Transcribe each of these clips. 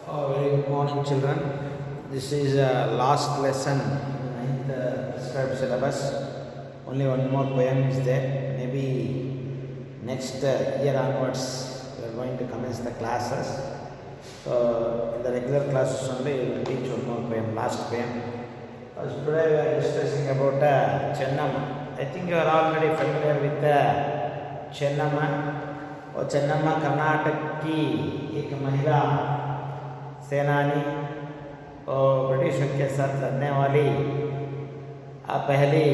Very good morning, children. This is last lesson in the prescribed syllabus. Only one more poem is there. Maybe next year onwards, we are going to commence the classes. So, in the regular classes only, we will teach one more poem, last poem. Today, we are discussing about Chennamma. I think you are already familiar with Chennamma. और चेन्नम्मा कर्नाटक की एक महिला सेनानी और ब्रिटिशों के साथ लड़ने वाली पहली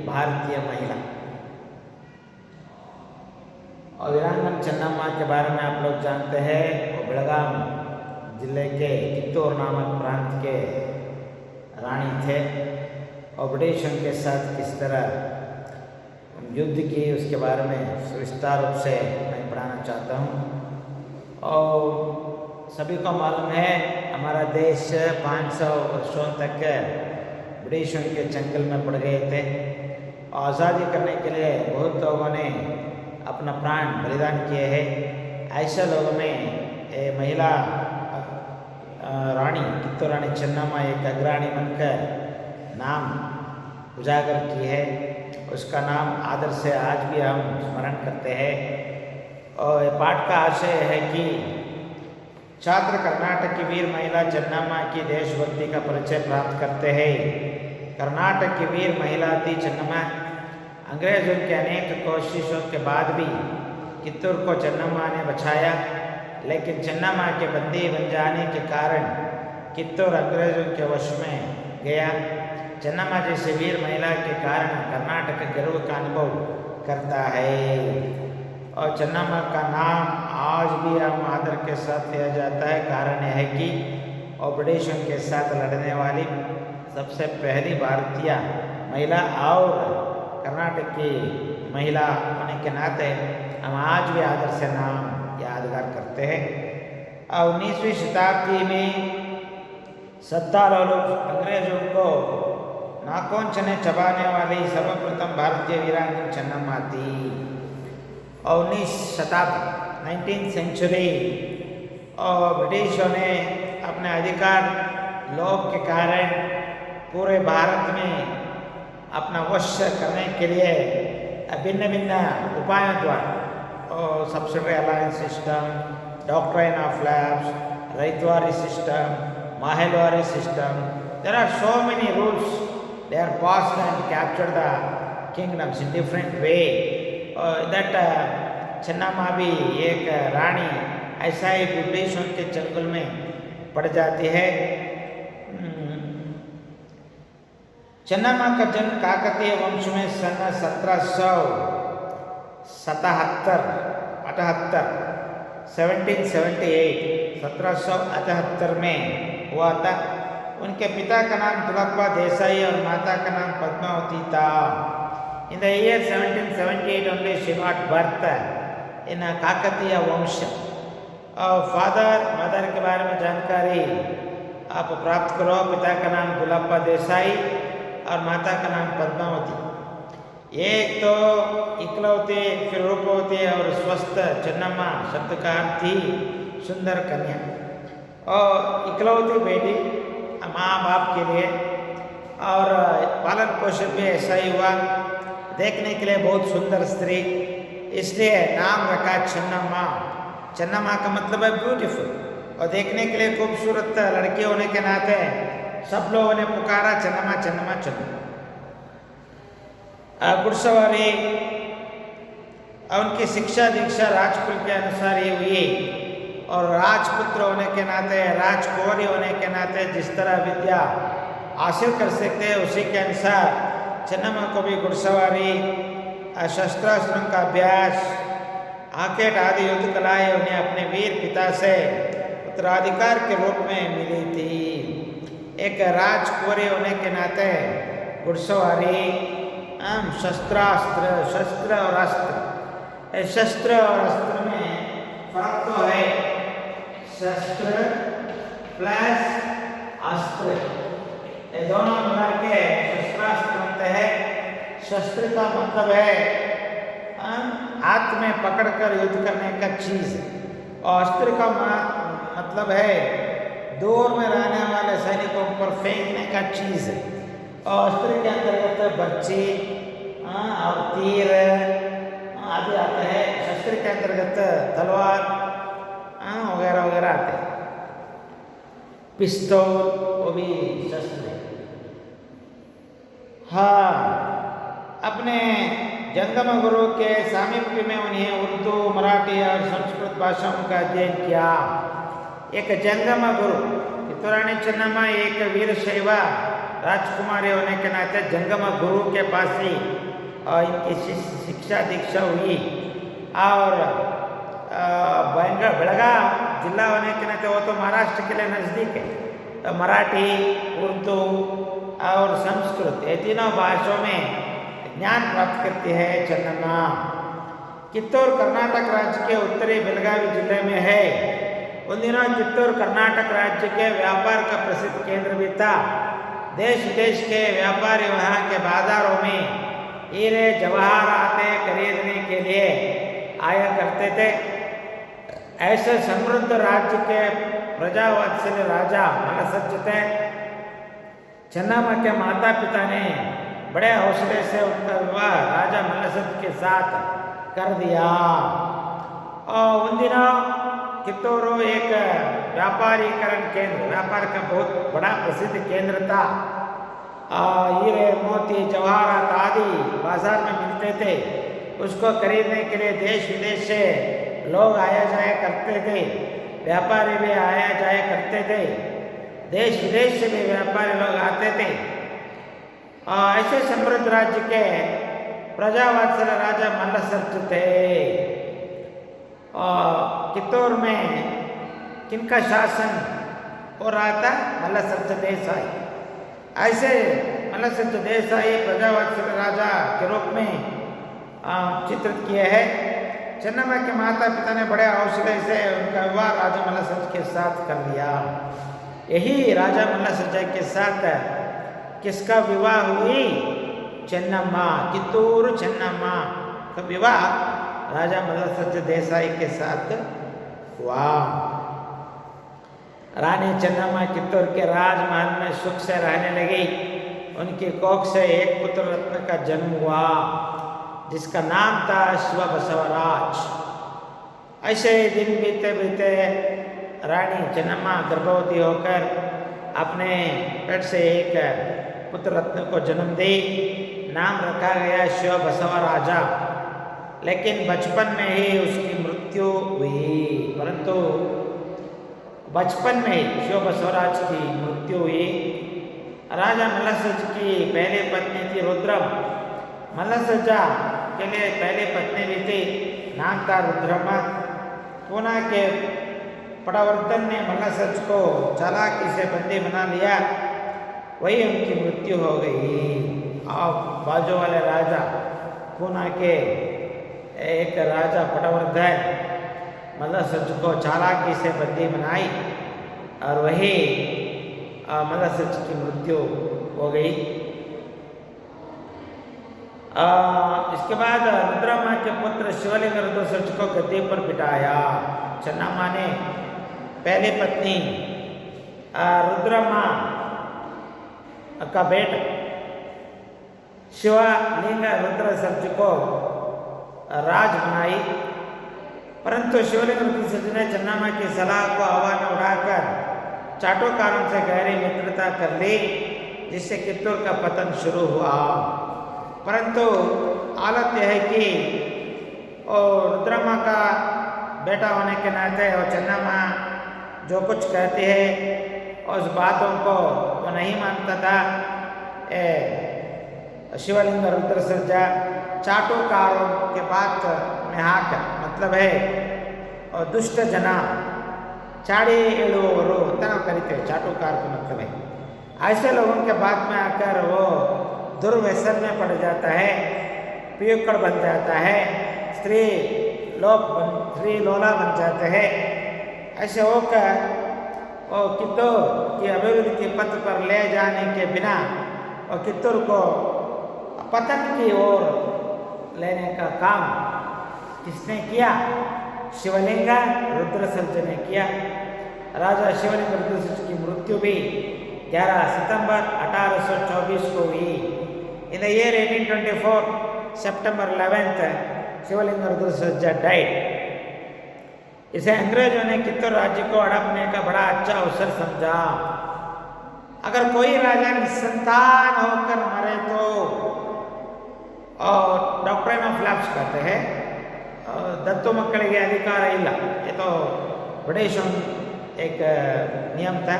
भारतीय महिला। और वीरांगना चेन्नम्मा के बारे में आप लोग जानते हैं। वो बेलगाम जिले के कित्तूर नामक प्रांत के रानी थे और ब्रिटिशों के साथ किस तरह युद्ध की उसके बारे में विस्तार रूप से मैं पढ़ाना चाहता हूँ। और सभी को मालूम है हमारा देश 500 वर्षों तक ब्रिटिशों के चंगुल में पड़ गए थे। आज़ादी करने के लिए बहुत लोगों ने अपना प्राण बलिदान किए हैं। ऐसे लोगों में महिला रानी कित्तूर रानी चेन्नम्मा एक अग्रणी बनकर नाम उजागर की है। उसका नाम आदर से आज भी हम स्मरण करते हैं। और पाठ का आशय है कि छात्र कर्नाटक की वीर महिला चेन्नम्मा की देशभक्ति का परिचय प्राप्त करते हैं। कर्नाटक की वीर महिला थी चेन्नम्मा। अंग्रेजों की अनेक कोशिशों के बाद भी कित्तूर को चेन्नम्मा ने बचाया, लेकिन चेन्नम्मा के बंदी बन जाने के कारण कित्तूर अंग्रेजों के वश में गया। चेन्नम्मा जैसे वीर महिला के कारण कर्नाटक गर्व का अनुभव करता है। और चेन्नम्मा का नाम आज भी हम आदर के साथ लिया जाता है। कारण यह है कि और ब्रिटिशों के साथ लड़ने वाली सबसे पहली भारतीय महिला और कर्नाटक की महिला होने के नाते हम आज भी आदर से नाम यादगार करते हैं। 19वीं शताब्दी में सत्तारूढ़ लोग अंग्रेजों को नाकोंचने चबाने वाली सर्वप्रथम भारतीय वीरांगना चेन्नम्मा थी। और 19 शताब्दी 19th सेंचुरी और ब्रिटिशों ने अपने अधिकार लोभ के कारण पूरे भारत में अपना वश करने के लिए भिन्न भिन्न उपायों द्वारा और subsidiary alliance system, doctrine of lapse, Ryotwari system, Mahalwari system, there are so many rules. They are passed and captured the kingdoms in different way. That Chennamma भी एक रानी ऐसा ही ब्रिटिशों के चंगुल में पड़ जाती है। चेन्नम्मा का जन्म काकतीय वंश में सन 1778 में हुआ था। उनके पिता का नाम दुलप्पा देसाई और माता का नाम पद्मावती था। In the year 1778 only she got birth in a Kakatiya वंश। और फादर मदर के बारे में जानकारी आप प्राप्त करो। पिता का नाम दुलप्पा देसाई और माता का नाम पद्मावती। एक तो इकलौती फिर रूपवती और स्वस्थ चेन्नम्मा शब्द का अर्थ थी सुंदर कन्या। और इकलौती बेटी माँ बाप के लिए और पालन पोषण भी ऐसा ही हुआ। देखने के लिए बहुत सुंदर स्त्री, इसलिए नाम रखा चेन्नम्मा। चेन्नम्मा का मतलब है ब्यूटीफुल और देखने के लिए खूबसूरत लड़की होने के नाते सब लोगों ने पुकारा चेन्नम्मा चेन्नम्मा चेन्नम्मा। घुड़सवारी उनकी शिक्षा दीक्षा राजकुल के अनुसार ही हुई और राजपुत्र होने के नाते राजकुंवरी होने के नाते जिस तरह विद्या हासिल कर सकते हैं उसी के अनुसार चेन्नम्मा को भी घुड़सवारी, शस्त्रास्त्रों का अभ्यास, आकेट आदि युद्ध कलाएं उन्हें अपने वीर पिता से उत्तराधिकार के रूप में मिली थी। एक राजकुंवरी होने के नाते घुड़सवारी, शस्त्र और अस्त्र। शस्त्र और अस्त्र में फर्क तो है। शस्त्र प्लस अस्त्र ये दोनों मिला के शस्त्रास्त्र बनते हैं। शस्त्र का मतलब है हाथ में पकड़कर युद्ध करने का चीज और अस्त्र का मतलब है दूर में रहने वाले सैनिकों पर फेंकने का चीज़ है। और अस्त्र के अंतर्गत बर्ची और तीर आदि आते हैं। शस्त्र के अंतर्गत तलवार वगैरह वगैरह आते हैं। पिस्तौल वो भी शस्त्र है। हाँ, अपने जंगम गुरु के सामीप्य में उन्हें उर्दू, मराठी और संस्कृत भाषाओं का अध्ययन किया। एक जंगम गुरु कित्तूरानी चेन्नम्मा एक वीरशैव राजकुमारी होने के नाते जंगम गुरु के पास ही इनकी शिक्षा दीक्षा हुई। और बेळगाव जिला होने के नाते वो तो महाराष्ट्र के लिए नज़दीक है, तो मराठी, उर्दू और संस्कृत ये तीनों भाषाओं में ज्ञान प्राप्त करती है चेन्नम्मा। कित्तूर कर्नाटक राज्य के उत्तरी बेलगावी जिले में है। उन दिनों कित्तूर कर्नाटक राज्य के व्यापार का प्रसिद्ध केंद्र भी था। देश विदेश के व्यापारी वहाँ के बाजारों में हीरे जवाहरातें खरीदने के लिए आया करते थे। ऐसे समृद्ध राज्य के प्रजावत्सल राजा मल्लसज्ज थे। चेन्नम्मा के माता पिता ने बड़े हौसले से उनका विवाह राजा मल्लसज्ज के साथ कर दिया। और उन दिनों कित्तूरू एक व्यापारीकरण केंद्र, व्यापार का बहुत बड़ा प्रसिद्ध केंद्र था। हीरे, मोती, जवाहरात आदि बाजार में मिलते थे। उसको खरीदने के लिए देश विदेश से लोग आया जाया करते थे। व्यापारी भी आया जाया करते थे। देश विदेश से भी व्यापारी लोग आते थे। ऐसे समृद्ध राज्य के प्रजावत्सल राजा मल्लसज्ज थे। कित्तूर में किनका शासन हो रहा था? मल्लसज्ज देसाई। ऐसे मल्लसज्ज देसाई प्रजावत्सल राजा के रूप में चित्रित किए हैं। चेन्नम्मा के माता पिता ने बड़े हौसले से उनका विवाह राजा मल्लसज्ज के साथ कर लिया। यही राजा मल्लसज्ज के साथ किसका विवाह हुई? चेन्नम्मा, कित्तूर चेन्नम्मा का विवाह राजा मल्लसज्ज देसाई के साथ हुआ। रानी चेन्नम्मा कित्तूर के राजमहल में सुख से रहने लगी। उनकी कोख से एक पुत्र रत्न का जन्म हुआ जिसका नाम था शिव बसवराज। ऐसे दिन बीते बीते रानी चेन्नम्मा गर्भवती होकर अपने पेट से एक पुत्र रत्न को जन्म दी। नाम रखा गया शिव बसवराजा। लेकिन बचपन में ही उसकी मृत्यु हुई। परंतु बचपन में ही शिव बसवराज की मृत्यु हुई। राजा मल्लसज्ज की पहली पत्नी थी रुद्रम। मल्लसज्ज के लिए पहली पत्नी भी थी, नाम था रुद्रम। पूना के पटवर्धन ने मल्लसज्ज को चालाकी से बंदी बना लिया। वही उनकी मृत्यु हो गई। और बाजू वाले राजा पूना के एक राजा पटवर्धन मल्लसज्ज को चालाकी से बंदी बनाई और वही मल्लसज्ज की मृत्यु हो गई। इसके बाद रुद्रम्मा के पुत्र शिवलिंग रुद्रसज्ज को गद्दी पर बिठाया। चेन्नम्मा ने पहली पत्नी रुद्रम्मा का बेटा शिवलिंग रुद्रसज्ज को राज बनाई। परंतु शिवलिंग रुद्रसज्ज ने चेन्नम्मा की सलाह को हवा में उड़ाकर चाटुकारों से गहरी मित्रता कर ली, जिससे कित्तूर का पतन शुरू हुआ। परंतु हालत यह है कि रुद्रम्मा का बेटा होने के नाते और चेन्नम्मा जो कुछ कहती है उस बातों को वो नहीं मानता था। शिवलिंग रुद्रसज्ज चाटुकारों के बात में आकर, मतलब है और दुष्ट जना चाड़ी एಳುವವರು ಅಂತ ನಾವು ಕರಿತೇವೆ। चाटुकार का मतलब है ऐसे लोगों के बात में आकर वो दुर्व्यसन में पड़ जाता है, पियक्कड़ बन जाता है, स्त्री लोला बन जाते हैं। ऐसे होकर वो कित्तूर की अभिवृद्धि के पथ पर ले जाने के बिना और कित्तूर को पतन की ओर लेने का काम किसने किया? शिवलिंग रुद्रसज्ज ने किया। राजा शिवलिंग रुद्रसिंह की मृत्यु भी 11 सितंबर 1824 को हुई। In the year 1824 September 11th Shivling Rudra Singh died. इसे अंग्रेजों ने कित्तूर राज्य को हड़पने का बड़ा अच्छा अवसर समझा। अगर कोई राजा निसंतान होकर मरे तो डॉक्ट्रिन ऑफ लैप्स कहते हैं, दत्तु मಕ್ಕಳಿಗೆ अधिकार ಇಲ್ಲ, ये तो ब्रिटिशों एक नियम था।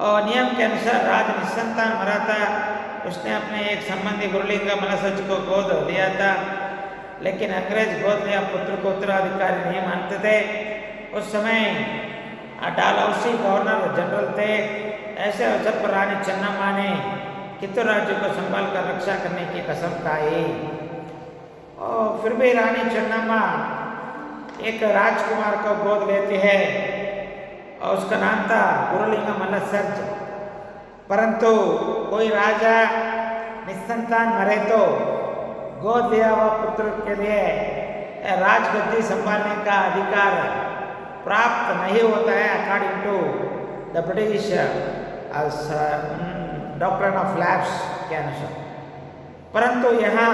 और नियम के अनुसार राज निसंतान मरा था, उसने अपने एक संबंधी गुरुलिंग मलसज को गोद दिया था, लेकिन अंग्रेज गोद लिया पुत्र को उत्तराधिकारी नहीं मानते थे। उस समय डालहौसी गवर्नर जनरल थे। ऐसे अवसर पर रानी चन्नम्मा ने कित्तूर राज्य को संभाल कर रक्षा करने की कसम खाई। और फिर भी रानी चन्नम्मा एक राजकुमार को गोद लेती है और उसका नाम था गुरुलिंग मलसज। परंतु कोई राजा निसंतान मरे तो गोद लिया हुआ पुत्र के लिए राजगद्दी संभालने का अधिकार प्राप्त नहीं होता है, according to the British doctrine of lapse के अनुसार। परंतु यहाँ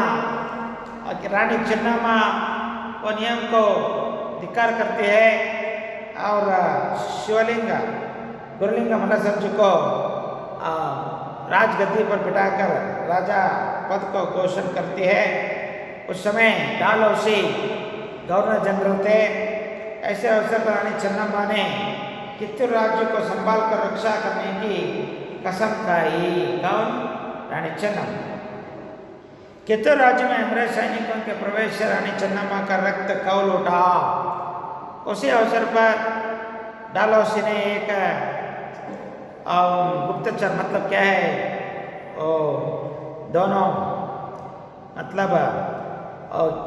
रानी चन्नम्मा वो नियम को धिक्कार करती है और शिवलिंग गुरुलिंग मलसज को राजगद्दी पर बिठाकर राजा पद को घोषण करती है। उस समय डालहौसी गवर्नर जनरल थे। ऐसे अवसर पर रानी चन्नम्मा ने कित्तूर राज्य को संभाल कर रक्षा करने की कसम खाई। कौन? रानी चन्नम्मा। कित्तूर राज्य में अंग्रेज सैनिकों के प्रवेश से रानी चन्नम्मा का रक्त खौल उठा। उसी अवसर पर डालहौसी ने एक गुप्तचर मतलब क्या है, दोनों मतलब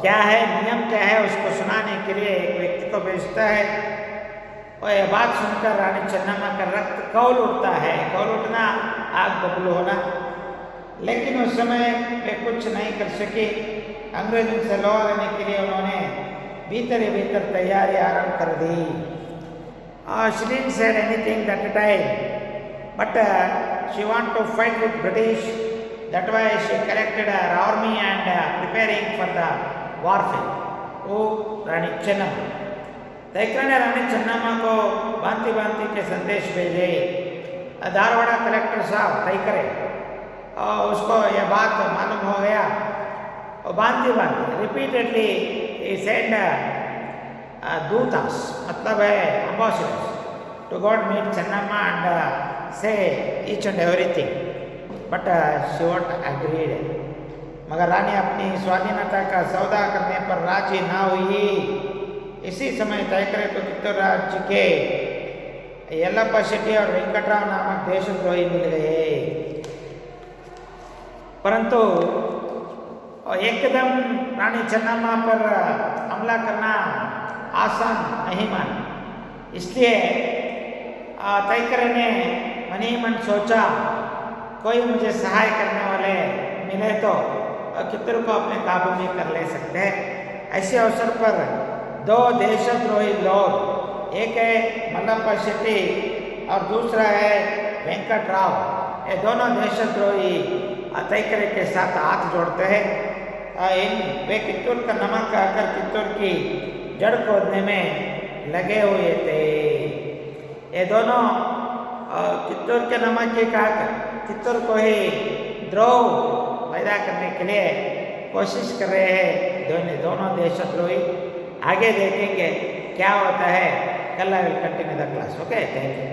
क्या है नियम क्या है उसको सुनाने के लिए एक व्यक्ति को भेजता है। और यह बात सुनकर रानी चन्नम्मा का रक्त खौल उठता है। खौल उठना आग बबूल होना। लेकिन उस समय वे कुछ नहीं कर सके। अंग्रेजों से लौ लेने के लिए उन्होंने भीतर ही भीतर तैयारी आरंभ कर दी। She didn't say anything that time, but she want to fight with British. That why she collected her army and preparing for the warfare. वो रानी चन्नम्मा तैकरे ने रानी चन्नम्मा को भांति भांति के संदेश भेजे। धारवाड़ा कलेक्टर साहब तैकरे और उसको यह बात मालूम हो गया और भांति भांति रिपीटेडली he sent दूतास मतलब है ambassadors to go and meet Channamma and say each and everything, but she won't agreed. मगर रानी अपनी स्वाधीनता का सौदा करने पर राजी ना हुई। इसी समय तैकरे को कित्तूर राज्य के यल्लप्पा शेट्टी और वेंकटराव नामक देशद्रोही मिल गए। परंतु एकदम रानी चन्नम्मा पर हमला करना आसान नहीं माना। इसलिए तैकरे ने मन ही मन सोचा कोई मुझे सहाय करने वाले मिले तो कित्तूर को अपने काबू में कर ले सकते हैं। ऐसे अवसर पर दो देशद्रोही लोग, एक है मल्लप्पा शेट्टी और दूसरा है वेंकटराव, ये दोनों देशद्रोही तैकरे के साथ हाथ जोड़ते हैं। वे कित्तूर का नमक खाकर कित्तूर की जड़ खोदने में लगे हुए थे। ये दोनों कित्तूर के नमक की खाकर कित्तूर को ही द्रोह पैदा करने के लिए कोशिश कर रहे हैं दोनों देशद्रोही। आगे देखेंगे क्या होता है। कल I will continue the class. Okay, thank you.